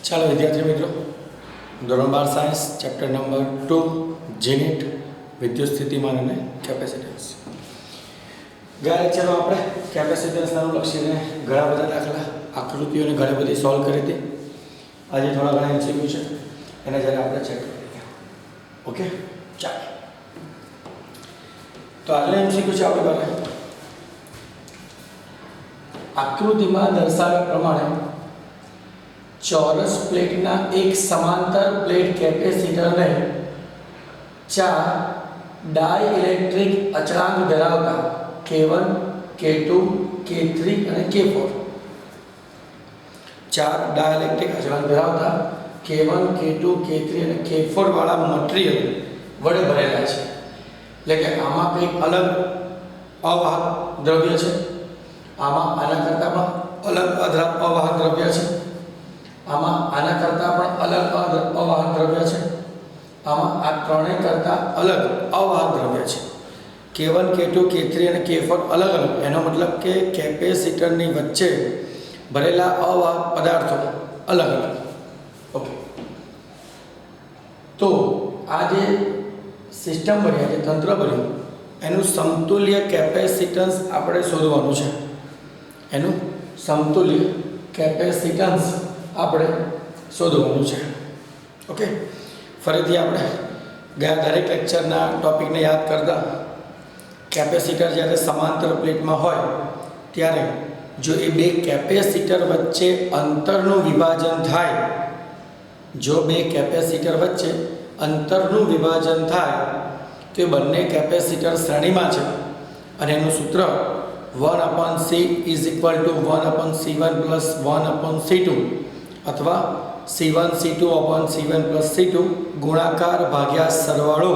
ચાલો વિદ્યાર્થી મિત્રો, ધોરણ 12 સાયન્સ ચેપ્ટર નંબર 2 જેનેટ વિદ્યુત સ્થિતિમાન અને કેપેસિટન્સ. ગયા લેક્ચરમાં આપણે કેપેસિટન્સના લક્ષીને ઘણા બધા દાખલા આકૃતિઓને ઘણી બધી સોલ્વ કરી હતી. આજે થોડા ઘણા એમસીક્યુ છે, એને જ્યારે આપણે ચેક કરીએ. ઓકે, ચાલો. તો આજનો એમસીક્યુ છે આપણી પાસે આકૃતિમાં દર્શાવ્યા પ્રમાણે ચોરસ પ્લેટના એક સમાંતર પ્લેટ કેપેસિટરને 4 ડાઇલેક્ટ્રિક અચળાંક ધરાવતા K1, K2, K3 અને K4 4 ડાઇલેક્ટ્રિક અચળાંક ધરાવતા K1, K2, K3 અને K4 વાળા મટીરીયલ વડે ભરેલા છે. એટલે કે આમાં કંઈક અલગ અવાહક દ્રવ્ય છે, આમાં આના કરતાં પણ અલગ અવાહક દ્રવ્ય છે, આમાં આના કરતાં પણ અલગ અવાહક દ્રવ્ય છે, આમાં આ ત્રણેય કરતાં અલગ અવાહક દ્રવ્ય છે. K1, K2, K3 અને K4 અલગ અલગ, એનો મતલબ કે કેપેસિટરની વચ્ચે ભરેલા અવાહક પદાર્થો અલગ અલગ. ઓકે, તો આ જે સિસ્ટમ બની, જે તંત્ર બન્યું, એનું સમતુલ્ય કેપેસિટન્સ આપણે શોધવાનું છે. એનું સમતુલ્ય કેપેસિટન્સ આપણે શોધવાનું છે. ઓકે, ફરીથી આપણે ગયા દરેક લેક્ચરના ટોપિકને યાદ કરતા, કેપેસિટર જ્યારે સમાંતર પ્લેટમાં હોય ત્યારે જો એ બે કેપેસિટર વચ્ચે અંતરનું વિભાજન થાય, જો બે કેપેસિટર વચ્ચે અંતરનું વિભાજન થાય તો એ બંને કેપેસિટર શ્રેણીમાં છે અને એનું સૂત્ર 1/C = 1/C1 + 1/C2 અથવા C1C2/C1 + C2 ગુણાકાર ભાગ્યા સરવાળો.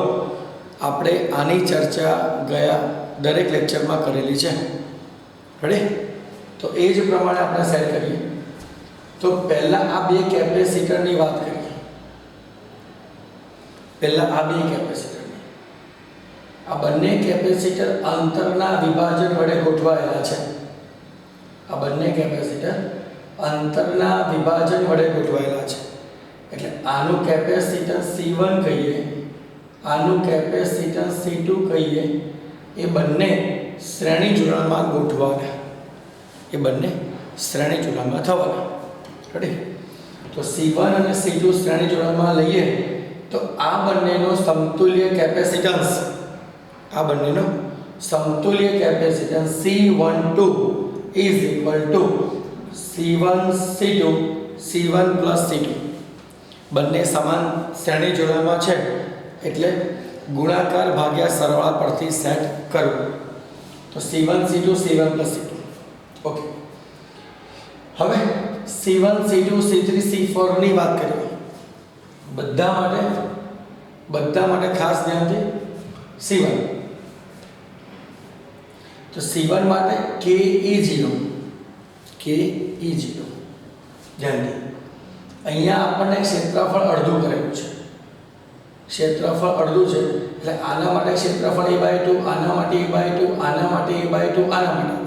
આપણે આની ચર્ચા ગયા દરેક લેક્ચરમાં કરેલી છે. રેડી? તો એ જ પ્રમાણે આપણે સેટ કરીએ. તો પહેલાં આ બે કેપેસિટરની વાત કરીએ. પહેલાં આ બે કેપેસિટરની, આ બંને કેપેસિટર અંતરના વિભાજન વડે ગોઠવાયેલા છે. આ બંને કેપેસિટર અંતરના વિભાજન વડે ગોઠવાયેલા છે. એટલે આનું કેપેસિટન્સ C1 કહીએ, આનું કેપેસિટન્સ C2 કહીએ. એ બંને શ્રેણી જોડાણમાં ગોઠવાના, એ બંને શ્રેણી જોડાણમાં થવાના. રેડી? તો C1 અને C2 શ્રેણી જોડાણમાં લઈએ તો આ બંનેનો સમતુલ્ય કેપેસિટન્સ, આ બંનેનો સમતુલ્ય capacitance C12 = C1C2 C1 + C2. બંને સમાન શ્રેણી જોડાણમાં છે એટલે ગુણાકાર ભાગ્યા સરવાળા પરથી સેટ કરવું. તો C1C2 C1 + C2. ઓકે, હવે C1 C2 C3 C4 ની વાત કરીએ. બધા માટે ખાસ ધ્યાનથી C1. તો C1 માટે KE0 ધ્યાનથી. અહીંયા આપણને ક્ષેત્રફળ અડધું કરેલું છે. ક્ષેત્રફળ અડધું છે એટલે આના માટે ક્ષેત્રફળ A/2, આના માટે A/2, આના માટે A/2, આના માટે A/2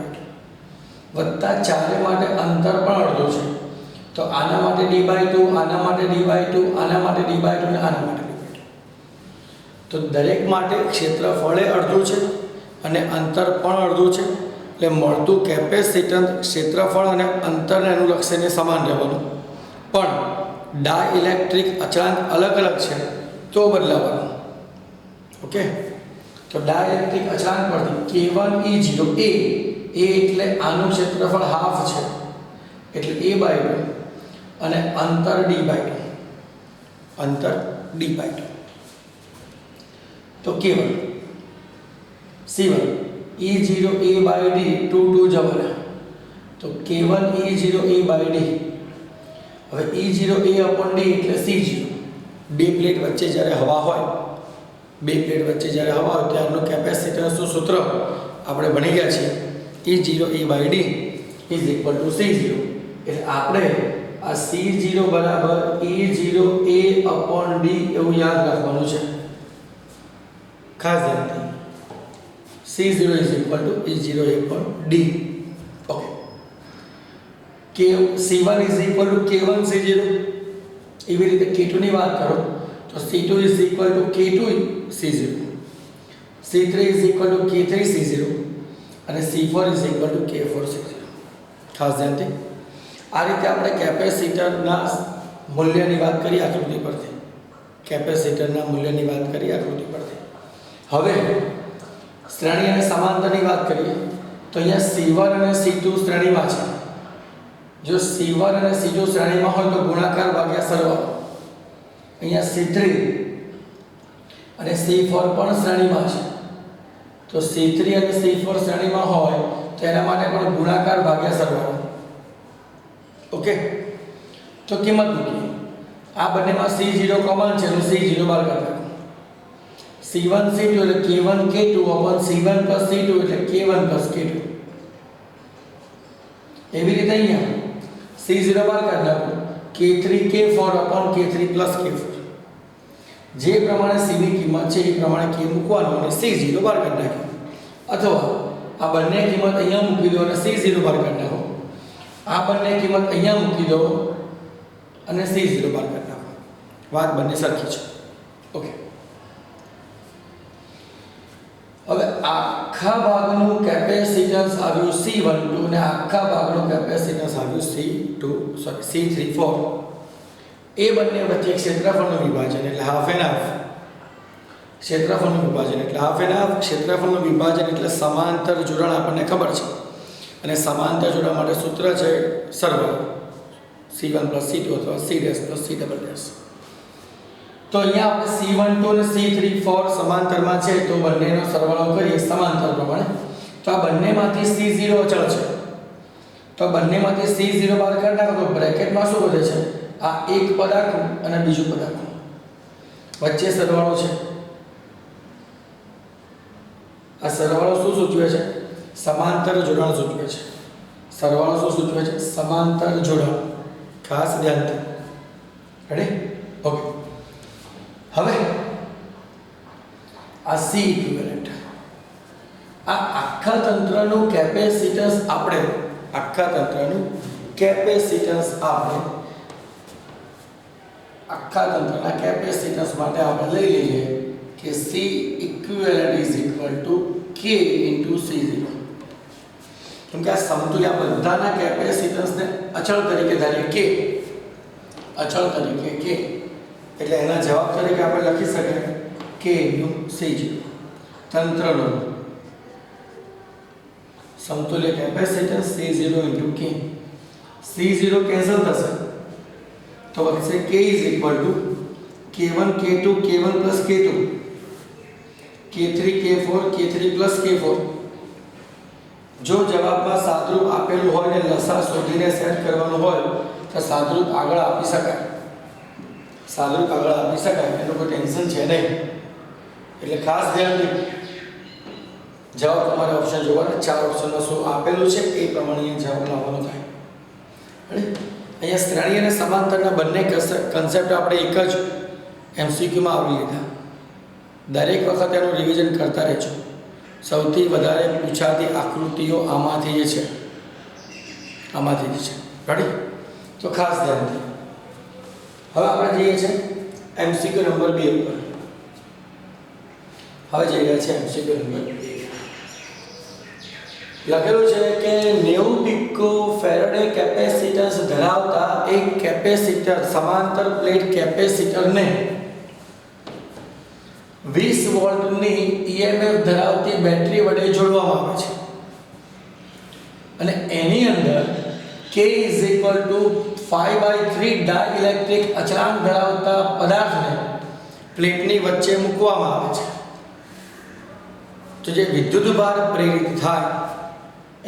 વત્તા ચારે માટે અંતર પણ અડધું છે. તો આના માટે D/2, આના માટે D/2, આના માટે D/2 અને આના માટે D/2. તો દરેક માટે ક્ષેત્રફળે અડધું છે અને અંતર પણ અડધું છે. એટલે મળતું કેપેસિટન્સ ક્ષેત્રફળ અને અંતરને અનુલક્ષીને સમાન રહેવાનું, પણ ડાઇલેક્ટ્રિક અચળાંક અલગ અલગ છે તો બદલાવાનું. ઓકે, તો ડાઇલેક્ટ્રિક અચળાંક પરથી K1 E0 A એટલે આનું ક્ષેત્રફળ હાફ છે એટલે A/2 અને અંતર D/2, અંતર D/2. તો K1 C1 E0 A/D 2 જવાના. તો K1 E0 A/D. હવે E0 A/D એટલે C0. બે પ્લેટ વચ્ચે જ્યારે હવા હોય, ત્યારનું કેપેસિટન્સનું સૂત્ર આપણે ભણી ગયા છીએ. E0 A/D = C0. એટલે આપણે આ C0 = E0 A/D એવું યાદ રાખવાનું છે. ખાસ ધ્યાનથી C0 = E0 A/D. Okay, C1 = K1 C0 એવી રીતે K2 ની વાત કરો તો C2 is equal two K2 C0, C3 is equal two K3 C0 અને C4 is equal two K4 C0. ખાસ ધ્યાનથી આ રીતે આપણે કેપેસિટરના મૂલ્યની વાત કરી આકૃતિ પરથી. કેપેસિટરના મૂલ્યની વાત કરી આકૃતિ પરથી. હવે શ્રેણી અને સમાંતરની વાત કરીએ તો અહીંયા C1 અને C2 શ્રેણીમાં છે. જો C1 અને C2 શ્રેણીમાં હોય તો ગુણાકાર ભાગ્યા સરવાળો. અહીંયા C3 અને C4 પણ શ્રેણીમાં છે તો C3 અને C4 શ્રેણીમાં હોય તો એના માટે પણ ગુણાકાર ભાગ્યા સરવાળો. ઓકે, તો કિંમત મૂકીએ. આ બંનેમાં C0 કોમન છે તો C0 બહાર કાઢો. C1 C2 એટલે K1 K2 upon C1 plus C2 એટલે K1 plus K2. એવી રીતે અહીંયા C0 બહાર કાઢી નાખો K3 K4 upon K3 plus K4. જે પ્રમાણે C ની કિંમત છે એ પ્રમાણે K મૂકવાનો અને C0 બહાર કાઢી નાખો. અથવા આ બંને કિંમત અહીંયા મૂકી દો અને C0 બહાર કાઢી નાખો. આ બંને કિંમત અહીંયા મૂકી દો અને C0 બહાર કાઢી નાખો. વાત બંને સરખી છે. ઓકે, હવે આખા ભાગનું કેપેસિટન્સ આવ્યું C12 અને આખા ભાગનું કેપેસિટન્સ આવ્યું C34. એ બંને વચ્ચે ક્ષેત્રફળનું વિભાજન એટલે હાફ એન્ડ હાફ. ક્ષેત્રફળનું વિભાજન એટલે હાફ એન્ડ હાફ. ક્ષેત્રફળનું વિભાજન એટલે સમાંતર જોડાણ આપણને ખબર છે અને સમાંતર જોડાણ માટે સૂત્ર છે સરવાળો C1 plus C2 અથવા C' plus C ડબલ'. તો અહીંયા આપણે C12 અને C34 સમાંતરમાં છે તો બંનેનો સરવાળો કરીએ સમાંતર પ્રમાણે. તો આ બંનેમાંથી C0 અચળ છે તો બંનેમાંથી C0 બહાર કાઢી નાખો તો બ્રેકેટમાં શું વધે છે? આ એક પદ આખું અને બીજું પદ આખું, વચ્ચે સરવાળો છે. આ સરવાળો શું સૂચવે છે? સમાંતર જોડાણ સૂચવે છે. સરવાળો શું સૂચવે છે? સમાંતર જોડાણ. ખાસ ધ્યાનથી. રેડી? ઓકે, હવે આ C ઇક્વિવેલન્ટ, આ આખા તંત્રનું કેપેસિટન્સ આપણે આખા તંત્રના કેપેસિટન્સ માટે આપણે લઈ લઈએ કે C equivalent is equal two K into C0. કેમ કે આ સમતુલ્ય બધાના કેપેસિટન્સને અચળ તરીકે ધારીએ K, અચળ તરીકે K, એટલે એના જવાબ તરીકે આપણે લખી શકીએ K ઇન્ટુ C0. તંત્રનું સમતુલ્ય capacitance C0 into K. C0 cancel થશે તો બનશે K is equal to K1 K2 K1 plus K2 K3 K4 K3 plus K4. જો જવાબમાં સાદરૂપ આપેલું હોય ને લસા શોધીને સેટ કરવાનું હોય તો સાદરૂપ આગળ આપી શકાય. એનું કોઈ ટેન્શન છે નહીં. એટલે ખાસ ધ્યાન જવાબ તમારે ઓપ્શન જોવાના. 4 ઓપ્શનમાં શું આપેલું છે એ પ્રમાણે જવાબ લાવવાનો થાય. અહીંયા શ્રેણી અને સમાંતરના બંને કન્સેપ્ટ આપણે એક જ MCQમાં આવરી લીધા. દરેક વખત એનું રિવિઝન કરતા રહેજો. સૌથી વધારે પૂછાતી આકૃતિઓ આમાંથી જ છે. રેડી? તો ખાસ ધ્યાનથી હવે આપણે જઈએ છીએ MCQ નંબર 2 ઉપર. હવે જઈ રહ્યા છે MCQ નંબર 2. લખેલું છે કે 90 પિકો ફેરેડે કેપેસિટન્સ ધરાવતા એક કેપેસિટર સમાંતર પ્લેટ કેપેસિટરને 20 વોલ્ટની EMF ધરાવતી બેટરી વડે જોડવામાં આવે છે અને એની અંદર K is equal to 5/3 dielectric અચળાંક ધરાવતા પદાર્થને પ્લેટની વચ્ચે મૂકવામાં આવે છે. તો જે વિદ્યુતભાર પ્રેરિત થાય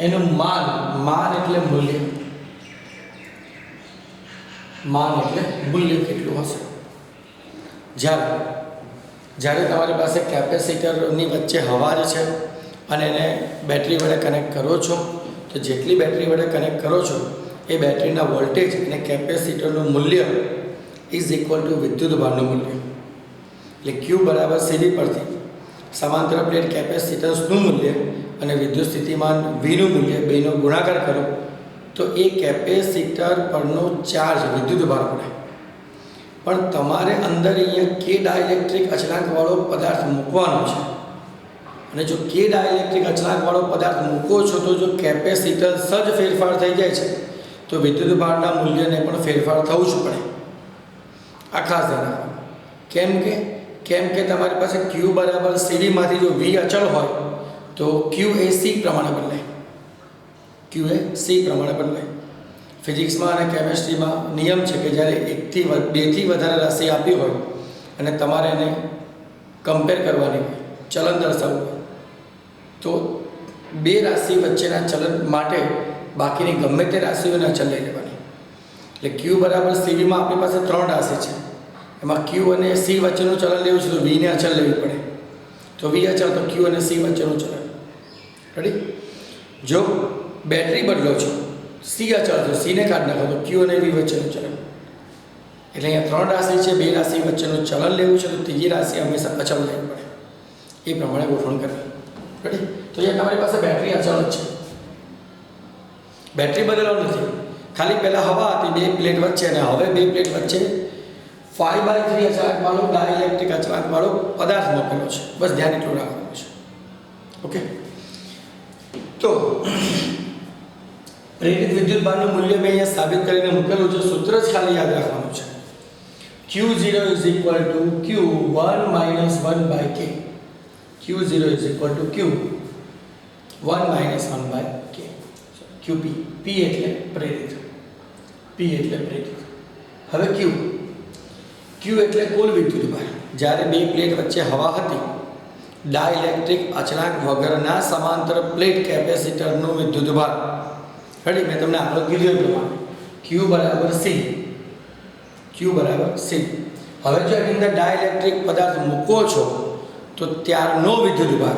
એનું માન એટલે મૂલ્ય. કેટલું હશે? જ્યારે તમારી પાસે કેપેસિટરની વચ્ચે હવા જ છે અને એને બેટરી વડે કનેક્ટ કરો છો તો જેટલી બેટરી વડે કનેક્ટ કરો છો એ બેટરીના વોલ્ટેજ અને કેપેસિટરનું મૂલ્ય ઇઝ ઇક્વલ ટુ વિદ્યુતભારનું મૂલ્ય. એટલે Q બરાબર CD પરથી સમાંતર પ્લેટ કેપેસિટન્સનું મૂલ્ય અને વિદ્યુત સ્થિતિમાન Vનું મૂલ્ય બેનો ગુણાકાર કરો તો એ કેપેસિટર પરનો ચાર્જ વિદ્યુતભાર પડે. પણ તમારે અંદર અહીંયા કે ડાઇલેક્ટ્રિક અચળાંકવાળો પદાર્થ મૂકવાનો છે અને જો કે ડાઇલેક્ટ્રિક અચળાંકવાળો પદાર્થ મૂકો છો તો જો કેપેસિટન્સ જ ફેરફાર થઈ જાય છે તો વિદ્યુતભારના મૂલ્યને પણ ફેરફાર થવું જ પડે. આ ખાસ ધ્યાન રાખવાનું. કેમ કે તમારી પાસે Q બરાબર સીવીમાંથી જો V અચળ હોય તો Q એ C પ્રમાણે બદલાય. Q એ C પ્રમાણે બદલાય. ફિઝિક્સમાં અને કેમેસ્ટ્રીમાં નિયમ છે કે જ્યારે 2થી વધારે રાશિ આપી હોય અને તમારે એને કમ્પેર કરવાની હોય, ચલન દર્શાવવું હોય, તો 2 રાશિ વચ્ચેના ચલન માટે બાકીની ગમે તે રાશિઓને અચળ લઈ લેવાની. એટલે Q બરાબર સીવીમાં આપણી પાસે 3 રાશિ છે, એમાં Q અને C વચ્ચેનું ચલન લેવું છે તો Vને અચળ લેવી પડે. તો V અચળ તો Q અને C વચ્ચેનું ચલન. રેડી? જો બેટરી બદલો છો, C અચળ છે, Cને કાઢી નાખો તો Q અને V વચ્ચેનું ચલન. એટલે અહીંયા 3 રાશિ છે, 2 રાશિ વચ્ચેનું ચલન લેવું છે તો ત્રીજી રાશિ હંમેશા અચળ લેવી પડે. એ પ્રમાણે ગોઠવણ કરવી. રેડી? તો અહીંયા તમારી પાસે બેટરી અચળ જ છે, બેટરી બદલવાનું નથી. ખાલી પહેલાં હવા હતી 2 પ્લેટ વચ્ચે અને હવે 2 પ્લેટ વચ્ચે 5/3 અચળાંકવાળો ડાઇલેક્ટ્રિક અચળાંકવાળો પદાર્થ મૂકેલો છે. બસ ધ્યાન એટલું રાખવાનું છે. ઓકે, તો પ્રેરિત વિદ્યુતભારનું મૂલ્ય મેં અહીંયા સાબિત કરીને મૂકેલું છે. સૂત્ર જ ખાલી યાદ રાખવાનું છે. Q0 = Q1 - 1/K. Q0 = Q1 - 1/K. QP. P એટલે પ્રેરિત. P એટલે પ્રેરિત. હવે Q એટલે કુલ વિદ્યુતભાર. જ્યારે 2 પ્લેટ વચ્ચે હવા હતી, ડાઇલેક્ટ્રિક અચળાંક વગરના સમાંતર પ્લેટ કેપેસિટરનું વિદ્યુતભાર. રેડી? મેં તમને આગળ કીધું એ પ્રમાણે Q બરાબર C. હવે જો એની અંદર ડાઇલેક્ટ્રિક પદાર્થ મૂકો છો તો ત્યારનો વિદ્યુતભાર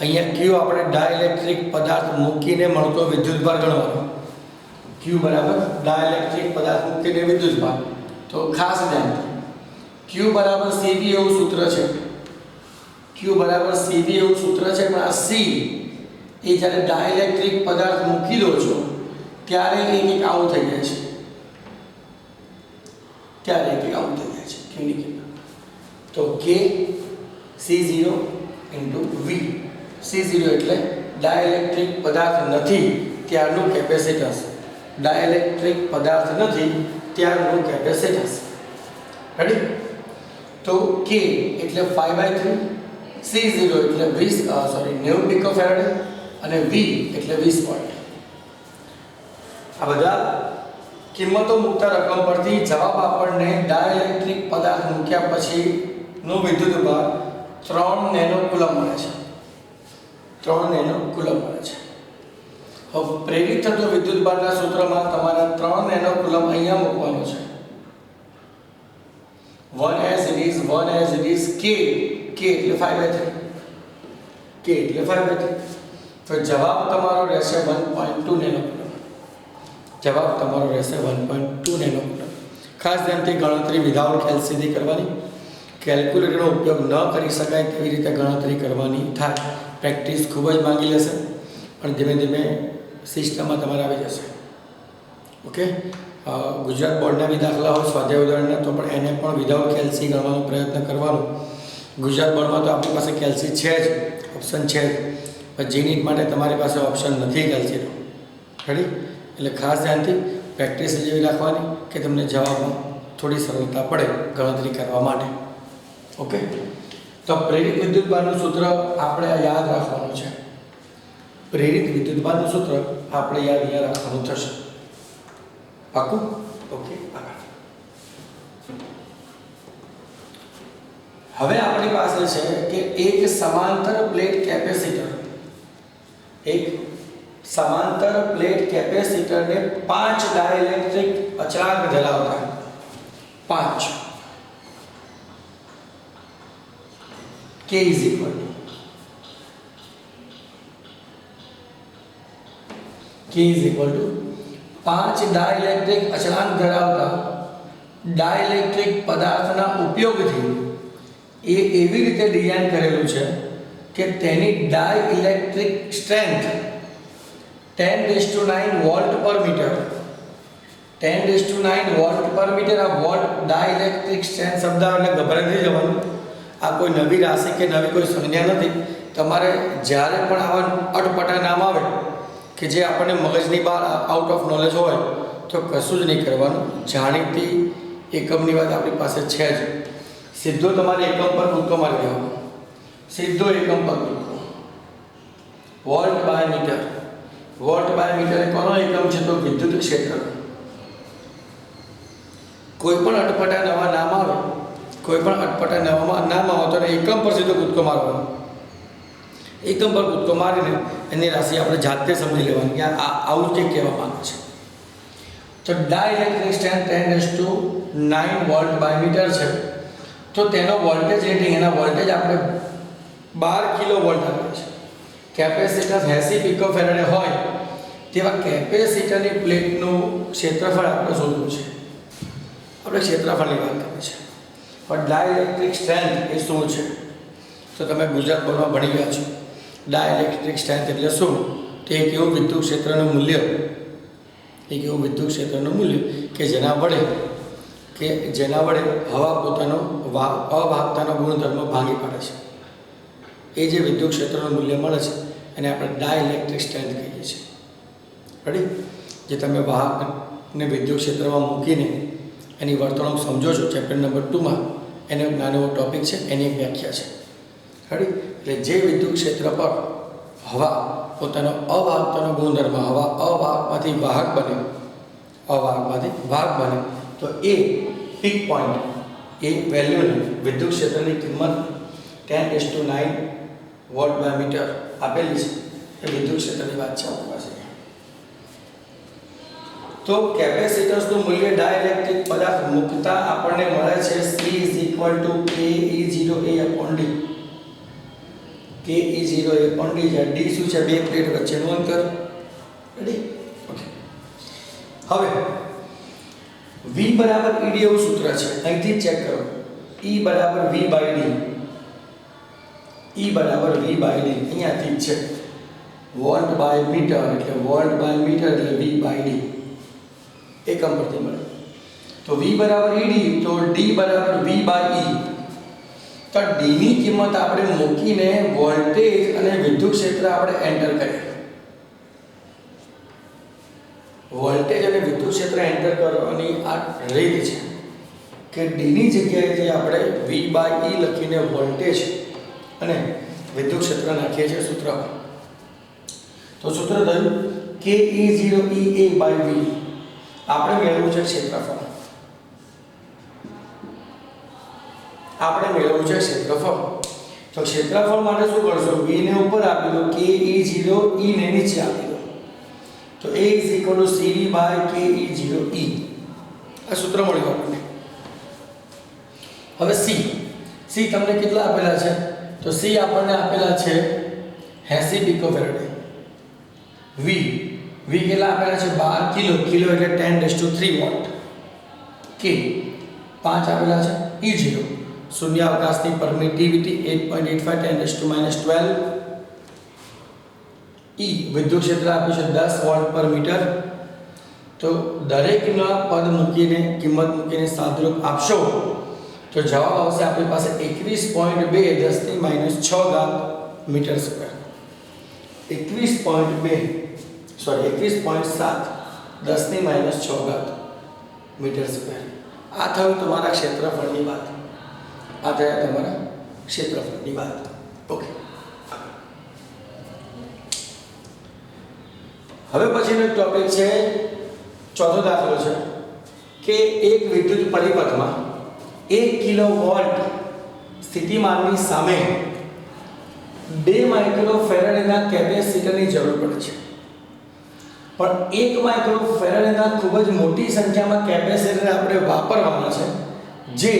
અહીંયા Q આપણે ડાઇલેક્ટ્રિક પદાર્થ મૂકીને મળતો વિદ્યુતભાર ગણવાનો. Q બરાબર ડાઇલેક્ટ્રિક પદાર્થ મૂકીને વિદ્યુતભાર. તો ખાસ ધ્યાન, Q બરાબર CV એવું સૂત્ર છે. Q બરાબર CV એવું સૂત્ર છે, પણ આ C એ જ્યારે ડાઇલેક્ટ્રિક પદાર્થ મૂકી દો છો ત્યારે એક આવું થઈ જાય છે. Qની કિંમત તો K C0 × V. C0 એટલે ડાઇલેક્ટ્રિક પદાર્થ નથી ત્યારનું કેપેસિટન્સ. રેડી? તો K એટલે 5/3, C0 એટલે 90 પિકોફેરાડે અને V એટલે 20 વોલ્ટ. આ બધા કિંમતો મૂકતા રકમ પરથી જવાબ આપણને ડાઇલેક્ટ્રિક પદાર્થ મૂક્યા પછીનો વિદ્યુતભાર 3 નેનો કુલમ મળે છે. 3 નેનો કુલમ મળે છે. હવે પ્રેરિત થતો વિદ્યુતભારના સૂત્રમાં તમારે 3 નેનો કુલમ અહીંયા મૂકવાનો છે. 1 as it is K એટલે 5/3. તો જવાબ તમારો રહેશે 1.2 નેનો કુલમ. ખાસ ધ્યાનથી ગણતરી વિધાઉટ કેલ્સીથી કરવાની. કેલ્ક્યુલેટરનો ઉપયોગ ન કરી શકાય તેવી રીતે ગણતરી કરવાની થાય. પ્રેક્ટિસ ખૂબ જ માંગી લેશે, પણ ધીમે ધીમે સિસ્ટમમાં તમારે આવી જશે. ઓકે, ગુજરાત બોર્ડના બી દાખલા હોય સ્વાધ્યાય ઉદાહરણના, તો પણ એને પણ વિધાઉટ કેલ્સી ગણવાનો પ્રયત્ન કરવાનો. ગુજરાત બોર્ડમાં તો આપણી પાસે કેલ્સી છે જ, ઓપ્શન છે જ, પણ જીનીટ માટે તમારી પાસે ઓપ્શન નથી કેલ્સીનો. રેડી? એટલે ખાસ ધ્યાનથી પ્રેક્ટિસ જેવી રાખવાની કે તમને જવાબમાં થોડી સરળતા પડે ગણતરી કરવા માટે. ઓકે, તો પ્રેરિત વિદ્યુતભારનું સૂત્ર આપણે યાદ રાખવાનું છે. અહીંયા રાખવાનું થશે. પાકું? ઓકે, આગળ. હવે આપણી પાસે છે કે એક સમાંતર પ્લેટ કેપેસિટરને 5 ડાઇલેક્ટ્રિક અચળાંક ધરાવતા 5 K = 5 ડાઇલેક્ટ્રિક અચળાંક ધરાવતા ડાઇલેક્ટ્રિક પદાર્થના ઉપયોગથી એ એવી રીતે ડિઝાઇન કરેલું છે કે તેની ડાઇલેક્ટ્રિક સ્ટ્રેન્થ 10⁹ વોલ્ટ પર મીટર. 10⁹ વોલ્ટ પર મીટર. આ વોલ્ટ ડાઇલેક્ટ્રિક સ્ટ્રેન્થ શબ્દ એટલે ગભરાઈ નહીં જવાનું. આ કોઈ નવી રાશિ કે નવી કોઈ સંજ્ઞા નથી. તમારે જ્યારે પણ આવા અટપટા નામ આવે કે જે આપણને મગજની બહાર આઉટ ઓફ નોલેજ હોય તો કશું જ નહીં કરવાનું. જાણીતી એકમની વાત આપણી પાસે છે જ. સીધો તમારે એકમ પર કૂદકો મારી દેવાનો. સીધો એકમ પર કૂદકો. Volt by metre. Volt by metre એ કોનો એકમ છે? તો વિદ્યુત ક્ષેત્ર. કોઈ પણ અટપટા નવા નામ આવે, કોઈ પણ અટપટા નવા નામ આવે તો એકમ પર સીધો કૂદકો મારવાનો. એકમ પર કૂદકો મારીને એની રાશિ આપણે જાતે સમજી લેવાની કે આવું જે કહેવા માંગે છે. તો dielectric strength 10⁹ volt by metre છે. તો તેનો વોલ્ટેજ રેટિંગ, એના વોલ્ટેજ આપણે 12 કિલો વોલ્ટ આપે છે. કેપેસિટર 80 પિકોફેરેડે હોય તેવા કેપેસિટરની પ્લેટનું ક્ષેત્રફળ આપણે શોધવું છે. આપણે ક્ષેત્રફળની વાત કરીએ છીએ. પણ ડાઇલેક્ટ્રિક સ્ટ્રેન્થ એ શું છે? તો તમે ગુજરાત બોર્ડમાં ભણી ગયા છો. ડાઇલેક્ટ્રિક સ્ટ્રેન્થ એટલે શું? તે એક એવું વિદ્યુત ક્ષેત્રનું મૂલ્ય, એક એવું વિદ્યુત ક્ષેત્રનું મૂલ્ય કે જેના વડે હવા પોતાનો અવાહકતાનો ગુણધર્મ ભાંગી પાડે છે. એ જે વિદ્યુત ક્ષેત્રનું મૂલ્ય મળે છે એને આપણે ડાઇલેક્ટ્રિક સ્ટ્રેન્થ કહીએ છીએ. રેડી? જે તમે વાહકને વિદ્યુત ક્ષેત્રમાં મૂકીને એની વર્તણૂક સમજો છો ચેપ્ટર નંબર 2માં, એનો એક નાનો ટોપિક છે, એની એક વ્યાખ્યા છે. રેડી? એટલે જે વિદ્યુત ક્ષેત્ર પર હવા પોતાનો અવાહકતાનો ગુણધર્મ, હવા અવાહકમાંથી વાહક બને, અવાહકમાંથી વાહક બને, તો એ પીક પોઈન્ટ, એ વેલ્યુની વિદ્યુત ક્ષેત્રની કિંમત 10⁹ વોલ્ટ બાય મીટર આપેલી છે. એ વિદ્યુત ક્ષેત્રની વાત છે આપણી પાસે. તો કેપેસિટન્સનું મૂલ્ય ડાઇલેક્ટ્રિક પદાર્થ મૂકતા આપણને મળે છે C = KE0/d. KE0/d જ્યાં d શું છે? બે પ્લેટ વચ્ચેનું અંતર. રેડી? ઓકે. હવે V = ED એવું સૂત્ર છે. અહીંથી ચેક કરો. E = V/d. E = V/d. અહીંયાથી જ છે. વોલ્ટ બાય મીટર એટલે વોલ્ટ બાય મીટર એટલે V/d. એકમ પરથી મળે. તો V = ED, તો D = V/E. તો D ની કિંમત આપણે મૂકીને વોલ્ટેજ અને વિદ્યુત ક્ષેત્ર આપણે એન્ટર કરીએ. વોલ્ટેજ અને વિદ્યુત ક્ષેત્ર એન્ટર કરવાની આ રીત છે કે D ની જગ્યાએ જે આપણે V/E લખીને વોલ્ટેજ અને વિદ્યુત ક્ષેત્ર નાખીએ છીએ સૂત્રમાં. તો સૂત્ર થયું KE0E/V. આપણે મેળવવું છે ક્ષેત્રફળ. આપણે મેળવવું છે ક્ષેત્રફળ. તો ક્ષેત્રફળ માટે શું કરશો? V ને ઉપર આપી દો, KE0 E ને નીચે આપી દો. તો A = CD/KE0 E. આ સૂત્ર મળ્યું આપણને. હવે C તમને કેટલા આપેલા છે? તો C આપણને આપેલા છે 80 પિકોફેરેડે. V કેટલા આપેલા છે? 12 કિલો. કિલો એટલે 10⁻³ વોલ્ટ. K 5 આપેલા છે. E0 શૂન્યાવકાશની permittivity 8.85 10⁻12. E વિદ્યુત ક્ષેત્ર આપ્યું છે 10 વોલ્ટ પર મીટર. તો દરેકના પદ મૂકીને કિંમત મૂકીને સાદુરૂપ આપશો તો જવાબ આવશે આપણી પાસે 21.2 10⁻6 મીટર સ્ક્વેર. 21.7 10⁻6 metre square. આ થયું તમારા ક્ષેત્રફળની વાત. આ થયા તમારા ક્ષેત્રફળની વાત. ઓકે. હવે પછીનો ટોપિક છે, ચોથો દાખલો છે કે એક વિદ્યુત પરિપથમાં 1 કિલોવોલ્ટ સ્થિતિમાનની સામે 2 માઇક્રોફેરાડેના કેપેસિટરની જરૂર પડે છે. પણ 1 માઇક્રોફેરાડેના ખૂબ જ મોટી સંખ્યામાં કેપેસિટર આપણે વાપરવાના છે જે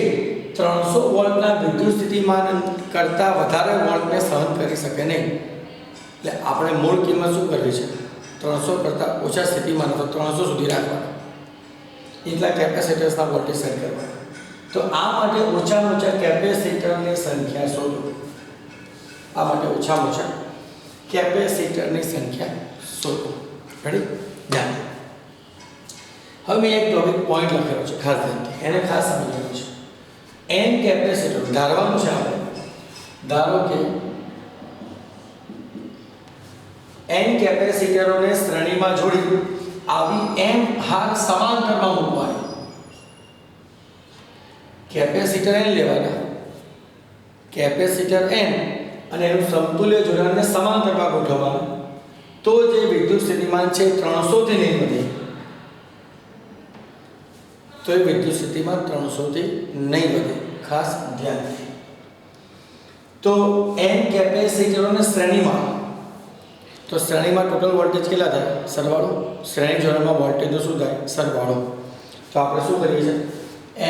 300 વોલ્ટના વિદ્યુત સ્થિતિમાન કરતાં વધારે વોલ્ટને સહન કરી શકે નહીં. એટલે આપણે મૂળ કિંમત શું કરવી છે? 300 કરતાં ઓછા સ્થિતિમાન તો 300 સુધી રાખવાના. એટલા કેપેસિટર્સના વોલ્ટેજ સેટ કરવાના. તો આ માટે ઓછામાં ઓછા કેપેસિટરની સંખ્યા શોધો. આ માટે ઓછામાં ઓછા કેપેસિટરની સંખ્યા શોધો. રેડી? ધ્યાન. હવે મેં એક ટોપિક પોઈન્ટ લખેલો છે ખાસ ધ્યાનથી, એને ખાસ સમજવાનું છે. n કેપેસિટર ધારવાનું છે આપણે. ધારો કે n કેપેસિટરોને શ્રેણીમાં જોડી આવી m હાર સમાંતરમાં મૂકવાની. કેપેસિટર n લેવાના, કેપેસિટર n અને એનું સમતુલ્ય જોડાણને સમાંતરમાં ગોઠવવાનું. તો જે વિદ્યુત સ્થિતિમાન છે 300 થી નહીં વધે. તો એ વિદ્યુત સ્થિતિમાન 300 થી નહીં વધે, ખાસ ધ્યાનથી. તો n કેપેસિટરોને શ્રેણીમાં, તો શ્રેણીમાં ટોટલ વોલ્ટેજ કેટલા થાય? સરવાળો. શ્રેણી જોડાણમાં વોલ્ટેજનો શું થાય? સરવાળો. તો આપણે શું કરીએ છીએ?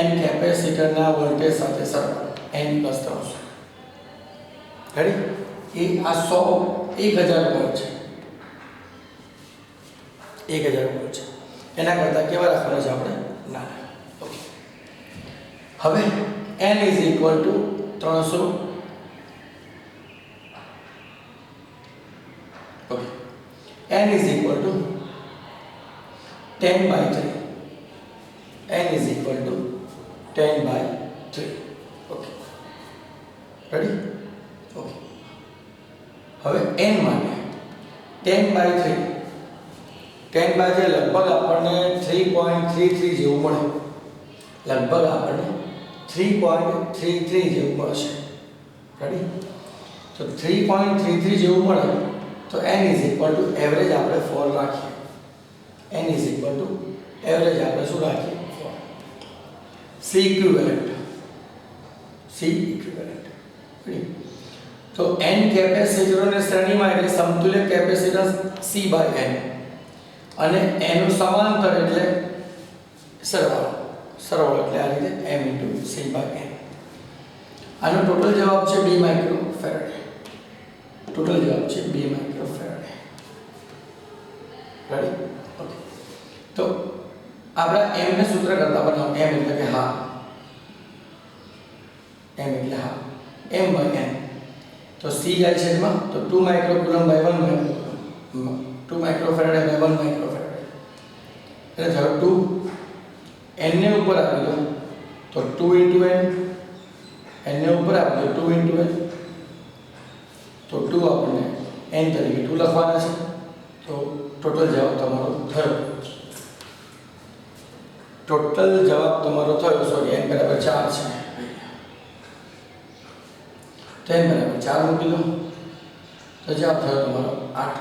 n કેપેસિટરના વોલ્ટેજ સાથે સરવાળો n + 300. રેડી? એ આ 1000 વોલ્ટ છે, 1000 વોલ્ટ છે. એના કરતાં કેવા રાખવાના છે આપણે? નાના. ઓકે. હવે n = 300. Okay. n = 10/3. n = 10/3. Okay. Ready? Okay. હવે n માટે 10/3, 10/3 લગભગ આપણને 3.33 જેવું મળે. લગભગ આપણને 3.33 જેવું મળશે. રેડી? તો 3.33 જેવું મળે તો n = એવરેજ આપણે 4 રાખીએ. n = એવરેજ આપણે શું રાખીએ? 4. C equivalent. રેડી? તો n કેપેસિટરોને શ્રેણીમાં એટલે સમતુલ્ય કેપેસિટન્સ C/n અને એનું સમાંતર એટલે સરવાળો. સરવાળો એટલે આ રીતે m × C/n. આનો ટોટલ જવાબ છે 2 માઇક્રોફેરાડે. ટોટલ જવાબ છે 2 માઇક્રોફેરાડે. રેડી? ઓકે. તો આપણા m ને સૂત્ર કરતા બનાવો. m એટલે કે હા, m એટલે હા, m/n. તો c જાય છે એમાં તો 2 માઇક્રોકુલમ / 1 માઇક્રોકુલમ, 2 માઇક્રોફેરાડે / 1 માઇક્રોફેરાડે. એટલે ધારો 2 n ને ઉપર આપી દો તો 2 × n ને ઉપર આપી દો 2 × n તો 2 આપણને n તરીકે 2 લખવાના છે. તો ટોટલ જવાબ તમારો થયો. ટોટલ જવાબ તમારો થયો, સોરી, n = 4 છે. તો n = 4 મૂકી દો તો જવાબ થયો તમારો 8.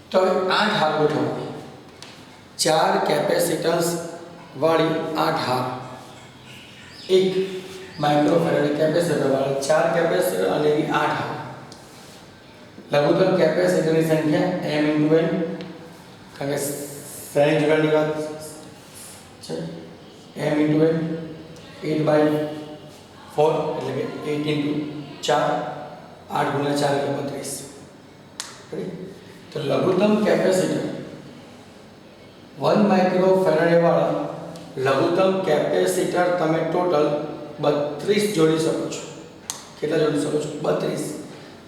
તો હવે 8 હાર ગોઠવવાની. 4 કેપેસિટન્સ વાળી 8 હાર. 1 માઇક્રોફેરાડે કેપેસિટર વાળા 4 કેપેસિટર અને એવી 8 હાર. લઘુત્તમ કેપેસિટરની સંખ્યા m × n, કારણ કે શ્રેણી જોડાણની વાત છે. m × n 8/4 એટલે કે 8 × 4, 8 × 4 એટલે 32. તો લઘુત્તમ કેપેસિટર 1 માઇક્રોફેરાડે વાળા લઘુત્તમ કેપેસિટર તમે ટોટલ 32 જોડી શકો છો. કેટલા જોડી શકો છો? 32.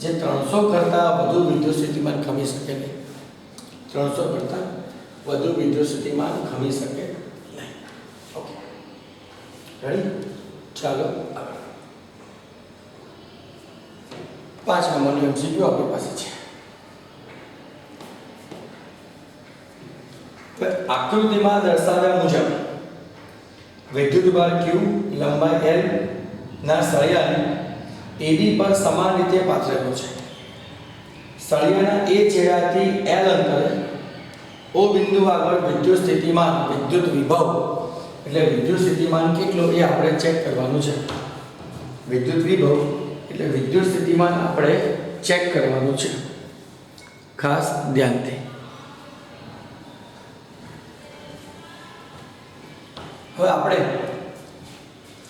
જે 300 કરતાં વધુ વિદ્યુત સ્થિતિમાન ખમી શકે નહીં. 300 કરતાં વધુ વિદ્યુત સ્થિતિમાન ખમી શકે નહીં. ઓકે. રેડી? ચાલો આગળ. 5 નંબરનું MCQ આપણી પાસે છે. આકૃતિમાં દર્શાવ્યા મુજબ વિદ્યુતભાર Q લંબાઈ L ના સળિયાને AB પર સમાન રીતે પાથરેલો છે. સળિયાના A છેડાથી L અંતરે O બિંદુ આગળ વિદ્યુત સ્થિતિમાન, વિદ્યુત વિભવ એટલે વિદ્યુત સ્થિતિમાન કેટલો એ આપણે ચેક કરવાનું છે. વિદ્યુત વિભવ એટલે વિદ્યુત સ્થિતિમાન આપણે ચેક કરવાનું છે, ખાસ ધ્યાનથી. હવે આપણે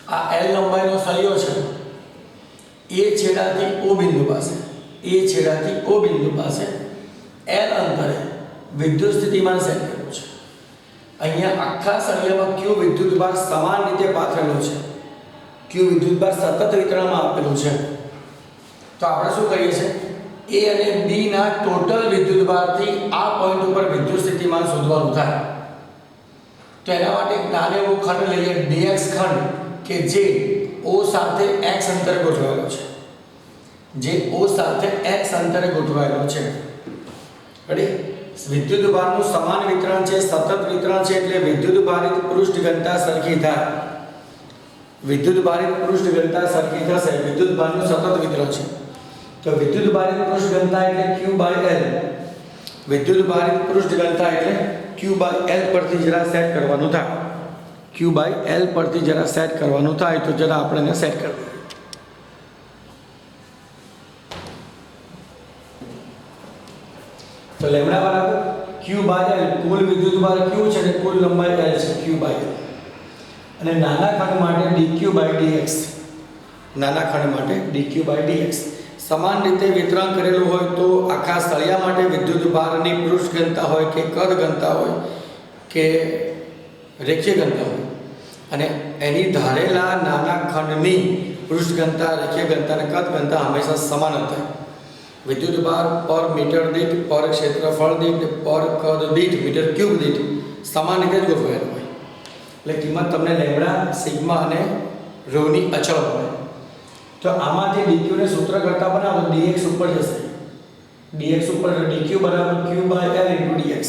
આ L લંબાઈનો સળિયો છે. A છેડાથી O બિંદુ પાસે, A છેડાથી O બિંદુ પાસે L અંતરે વિદ્યુત સ્થિતિમાન સેટ કર્યું છે. અહીંયા આખા સળિયામાં Q વિદ્યુતભાર સમાન રીતે પાથરેલો છે. Q વિદ્યુતભાર સતત વિતરણમાં આપેલું છે. તો આપણે શું કરીએ છીએ? A અને B ના ટોટલ વિદ્યુતભારથી આ પોઈન્ટ ઉપર વિદ્યુત સ્થિતિમાન શોધવાનું થાય. તો એના માટે એક નાનો એવો ખંડ લઈએ dx ખંડ કે જે O સાથે x અંતરે ગોઠવાયેલો છે, જે O સાથે x અંતરે ગોઠવાયેલો છે. રેડી? વિદ્યુત ભારનું સમાન વિતરણ છે, સતત વિતરણ છે, એટલે વિદ્યુત ભારિત પૃષ્ઠ ઘનતા સરખી થાય. વિદ્યુત ભારિત પૃષ્ઠ ઘનતા સરખી થશે. વિદ્યુત ભારનું સતત વિતરણ છે તો વિદ્યુત ભારિત પૃષ્ઠ ઘનતા એટલે Q/L. વિદ્યુત ભારિત પૃષ્ઠ ઘનતા એટલે Q/L પરથી જરા સેટ કરવાનું થાય. Q/L પરથી જરા સેટ કરવાનું થાય તો જરા આપણે એને સેટ કરી દઈએ. તો લેમ્ડા બરાબર Q/L, કુલ વિદ્યુત ભાર Q છે અને કુલ લંબાઈ L છે, Q/L. અને નાના ખંડ માટે dq/dx, નાના ખંડ માટે dq/dx. સમાન રીતે વિતરણ કરેલું હોય તો આખા સળિયા માટે વિદ્યુત ભારની પૃષ્ઠ ઘનતા હોય કે કદ ઘનતા હોય કે રેખીય ઘનતા હોય અને એની ધારેલા નાના ખંડની પૃષ્ઠ ઘનતા, રેખીય ઘનતા અને કદ ઘનતા હંમેશા સમાન જ થાય. વિદ્યુત ભાર પર મીટર દીઠ, પર ક્ષેત્રફળ દીઠ, પર કદ દીઠ, મીટર ક્યુબ દીઠ સમાન રીતે જ ગોઠવાયેલો હોય. એટલે કિંમત તમને લેમ્ડા, સિગ્મા અને રોની અચળ મળે. તો આમાંથી dq ને સૂત્ર કરતા બનાવો તો dx ઉપર જશે. dx ઉપર dq બરાબર Q/L * dx.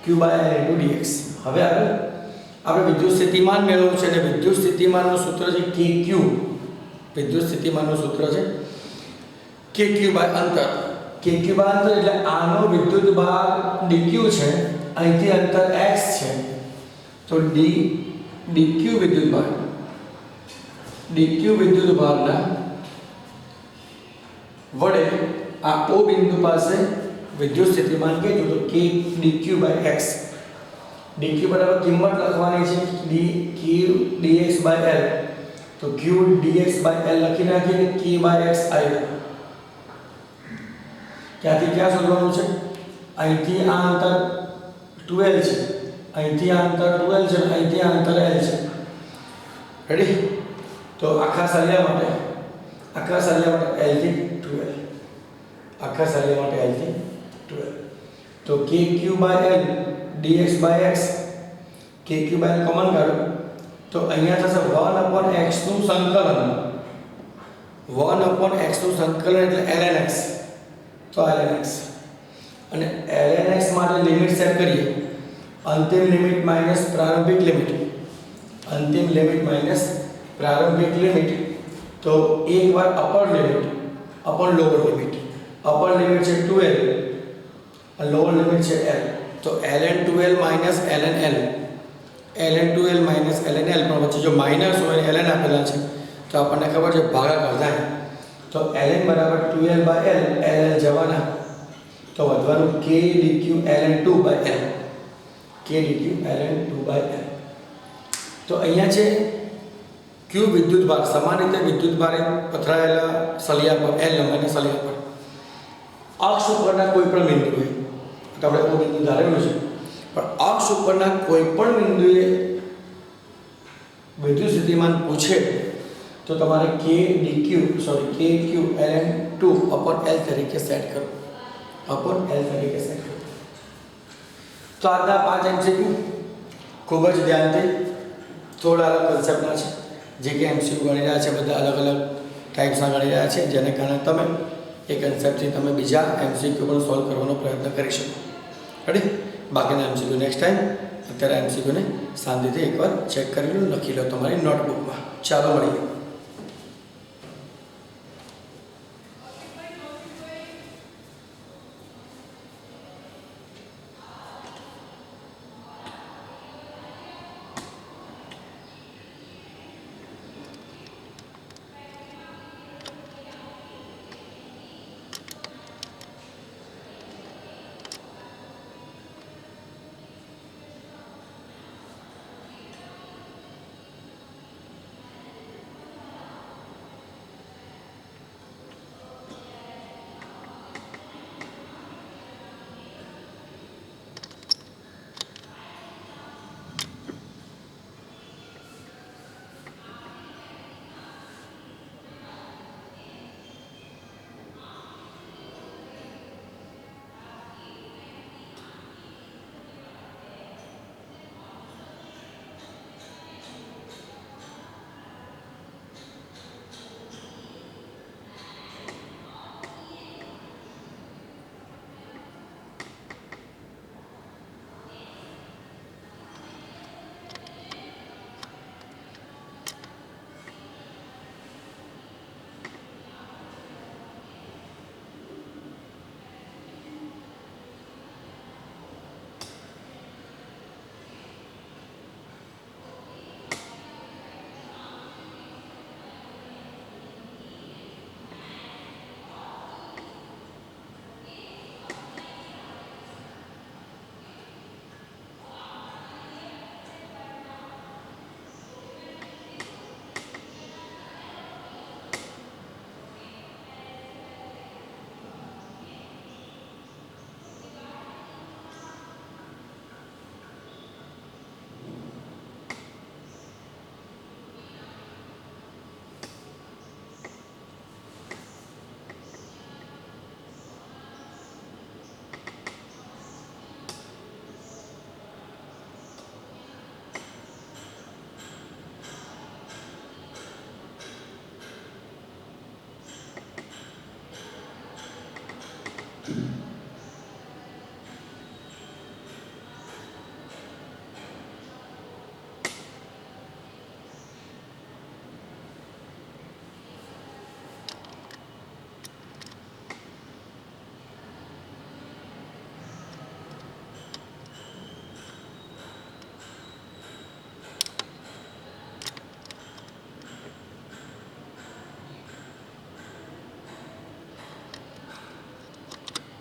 Q/L * dx. હવે આગળ આપણે વિદ્યુત સ્થિતિમાન મેળવવું છે અને વિદ્યુત સ્થિતિમાનનું સૂત્ર છે kq. વિદ્યુત સ્થિતિમાનનું સૂત્ર છે kq બાય અંતર. kq બાય અંતર એટલે આનો વિદ્યુત ભાર dq છે, અહીંથી અંતર x છે તો dq વિદ્યુત ભાર, dq વિદ્યુત ભારના વડે આ O બિંદુ પાસે વિદ્યુત સ્થિતિમાન કીધું તો k dq/x. dq બરાબર કિંમત લખવાની છે dq dx/L. તો q dx/L લખી નાખીએ k/x આવી. ક્યાંથી ક્યાં શોધવાનું છે? અહીંથી આ અંતર 12 છે, અહીંથી આ અંતર 12 છે, અહીંથી આ અંતર L છે. રેડી? તો આખા સળિયા માટે L થી 12, આખા સળિયા માટે L થી 12. તો kq/L dx/x, kq/L કોમન કાઢો તો અહીંયા થશે 1/x નું સંકલન. 1/x નું સંકલન એટલે ln x. તો ln x અને ln x માટે લિમિટ સેટ કરીએ. અંતિમ લિમિટ માઈનસ પ્રારંભિક લિમિટ, અંતિમ લિમિટ માઈનસ પ્રારંભિક લિમિટ. તો એકવાર upper limit upper lower limit. Upper limit છે 12 અને લોઅર લિમિટ છે L. તો ln 12 minus ln L, ln 12 minus ln L. પણ વચ્ચે જો માઈનસ હોય ln આપેલા છે તો આપણને ખબર છે ભાગાકાર થાય. તો ln બરાબર 12/L, ln જવાના તો વધવાનું k dq ln 2/L, k dq ln 2/L. તો અહીંયા છે q વિદ્યુત ભાર. સમાન રીતે વિદ્યુત ભારે પથરાયેલા સળિયા પર L લંબાઈના સળિયા પર અક્ષ ઉપરના કોઈ પણ બિંદુએ, તો આપણે O બિંદુ ધારેલું છે, પણ અક્ષ ઉપરના કોઈ પણ બિંદુએ વિદ્યુત સ્થિતિમાન પૂછે તો તમારે kq ln 2/L તરીકે સેટ કરો. L તરીકે સેટ કરો. તો આજના 5 MCQ ખૂબ જ ધ્યાનથી થોડા અલગ કન્સેપ્ટના છે. જે કે MCQ ગણી રહ્યા છે બધા અલગ અલગ ટાઈપ્સના ગણી રહ્યા છે, જેને કારણે તમે એ કન્સેપ્ટથી તમે બીજા MCQ પણ સોલ્વ કરવાનો પ્રયત્ન કરી શકો. રેડી? બાકીના MCQ નેક્સ્ટ ટાઈમ. અત્યારે MCQ ને શાંતિથી એકવાર ચેક કરી લો, લખી લો તમારી નોટબુકમાં. ચાલો મળીએ.